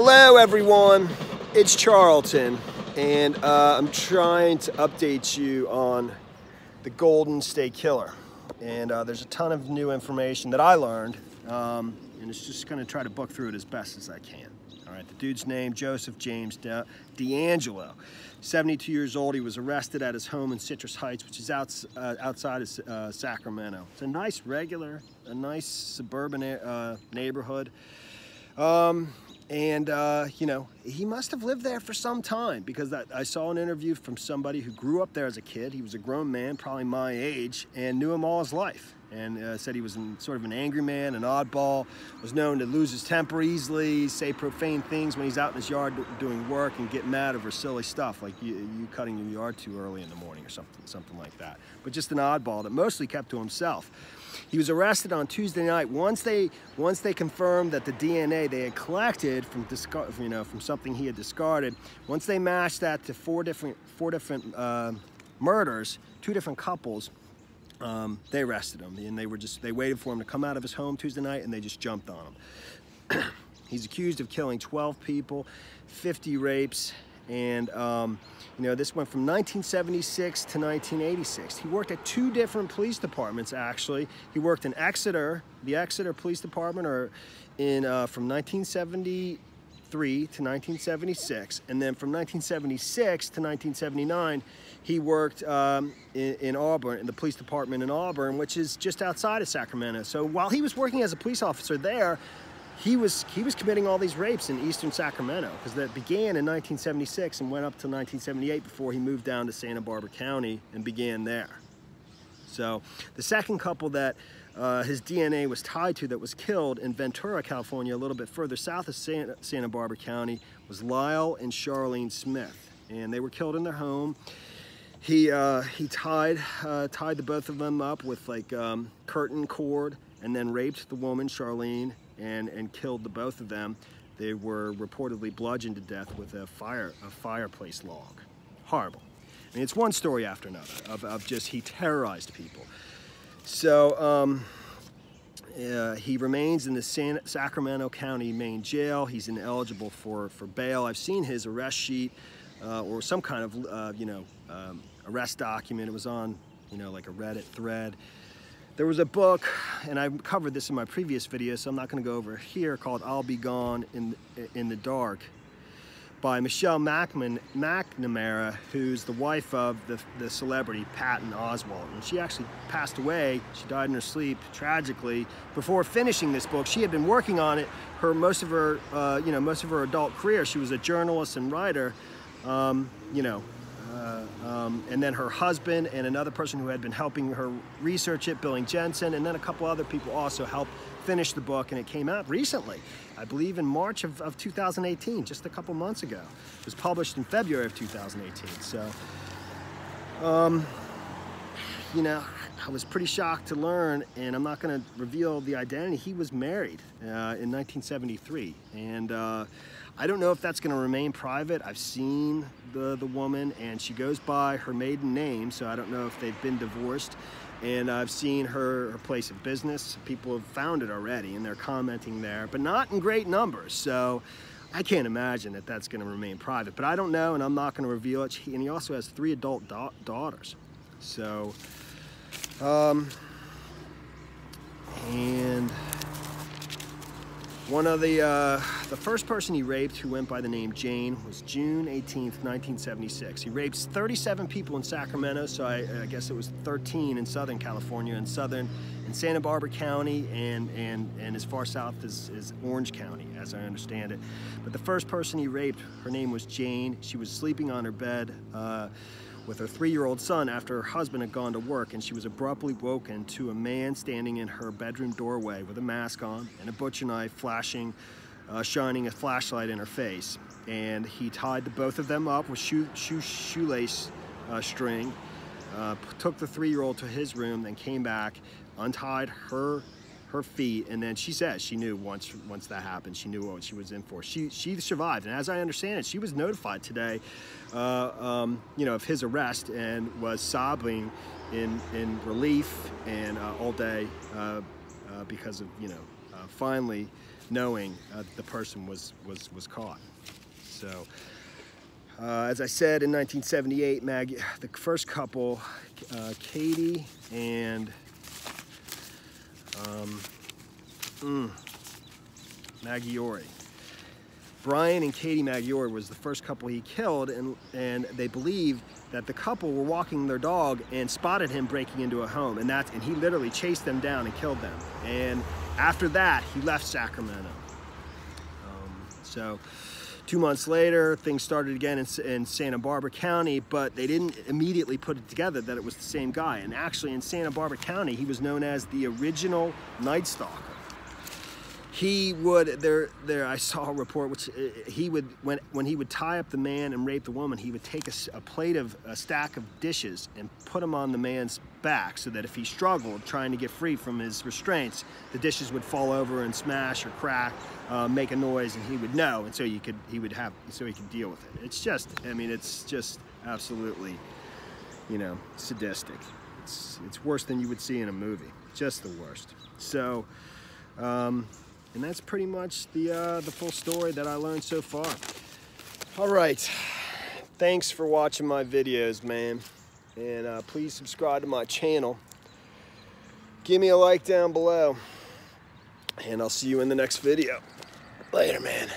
Hello everyone, it's Charlton, and I'm trying to update you on the Golden State Killer. And there's a ton of new information that I learned, and it's just going to try to book through it as best as I can. All right, the dude's name, Joseph James DeAngelo, 72 years old. He was arrested at his home in Citrus Heights, which is outside of Sacramento. It's a nice suburban neighborhood. You know, he must have lived there for some time, because I saw an interview from somebody who grew up there as a kid. He was a grown man, probably my age, and knew him all his life. And said he was sort of an angry man, an oddball, was known to lose his temper easily, say profane things when he's out in his yard doing work, and get mad over silly stuff like you cutting your yard too early in the morning or something like that. But just an oddball that mostly kept to himself. He was arrested on Tuesday night. Once they confirmed that the DNA they had collected from something he had discarded, once they matched that to four different murders, two different couples, they arrested him, and they waited for him to come out of his home Tuesday night, and they just jumped on him. He's accused of killing 12 people, 50 rapes, and you know, this went from 1976 to 1986. He worked at two different police departments, actually. He worked in Exeter, the Exeter Police Department, from 1973 to 1976, and then from 1976 to 1979, he worked in Auburn, in the police department in Auburn, which is just outside of Sacramento. So while he was working as a police officer there, he was committing all these rapes in eastern Sacramento, because that began in 1976 and went up to 1978 before he moved down to Santa Barbara County and began there. So the second couple that his DNA was tied to that was killed in Ventura, California, a little bit further south of Santa Barbara County, was Lyle and Charlene Smith, and they were killed in their home. He tied the both of them up with like curtain cord, and then raped the woman, Charlene, and killed the both of them. They were reportedly bludgeoned to death with a fireplace log. Horrible. I mean, it's one story after another of just he terrorized people. So he remains in the Sacramento County main jail. He's ineligible for bail. I've seen his arrest sheet or some kind of arrest document. It was on like a Reddit thread. There was a book, and I covered this in my previous video, so I'm not going to go over here, called I'll Be Gone in the Dark, by Michelle McNamara, who's the wife of the celebrity Patton Oswalt. And she actually passed away. She died in her sleep, tragically, before finishing this book. She had been working on it most of her adult career. She was a journalist and writer, and then her husband and another person who had been helping her research it, Billy Jensen, and then a couple other people also helped finish the book, and it came out recently, I believe in March of 2018, just a couple months ago. It was published in February of 2018. So, I was pretty shocked to learn, and I'm not going to reveal the identity. He was married in 1973, and I don't know if that's going to remain private. I've seen the woman, and she goes by her maiden name, so I don't know if they've been divorced. And I've seen her place of business. People have found it already, and they're commenting there, but not in great numbers. So I can't imagine that that's going to remain private. But I don't know, and I'm not going to reveal it. And he also has 3 adult daughters. So, and one of the first person he raped, who went by the name Jane, was June 18th, 1976. He raped 37 people in Sacramento, so I guess it was 13 in Southern California, in Santa Barbara County, and as far south as Orange County, as I understand it. But the first person he raped, her name was Jane. She was sleeping on her bed with her 3-year-old son after her husband had gone to work, and she was abruptly woken to a man standing in her bedroom doorway with a mask on and a butcher knife shining a flashlight in her face. And he tied the both of them up with shoelace string, took the 3-year-old to his room, then came back, untied her feet, and then she says she knew once that happened, she knew what she was in for. She survived, and as I understand it, she was notified today, of his arrest, and was sobbing in relief and all day because of finally knowing the person was caught. So, as I said, in 1978, the first couple, Katie and Maggiore. Brian and Katie Maggiore was the first couple he killed, and they believe that the couple were walking their dog and spotted him breaking into a home, and he literally chased them down and killed them. And after that, he left Sacramento. So 2 months later, things started again in Santa Barbara County, but they didn't immediately put it together that it was the same guy. And actually, in Santa Barbara County, he was known as the original Night Stalker. He would, I saw a report which he would, when he would tie up the man and rape the woman, he would take a stack of dishes and put them on the man's back so that if he struggled trying to get free from his restraints, the dishes would fall over and smash or crack, make a noise, and he would know, and so he could deal with it. It's just, I mean, it's just absolutely, you know, sadistic. It's worse than you would see in a movie. Just the worst. So, and that's pretty much the full story that I learned so far. All right, thanks for watching my videos, man. And please subscribe to my channel. Give me a like down below. And I'll see you in the next video. Later, man.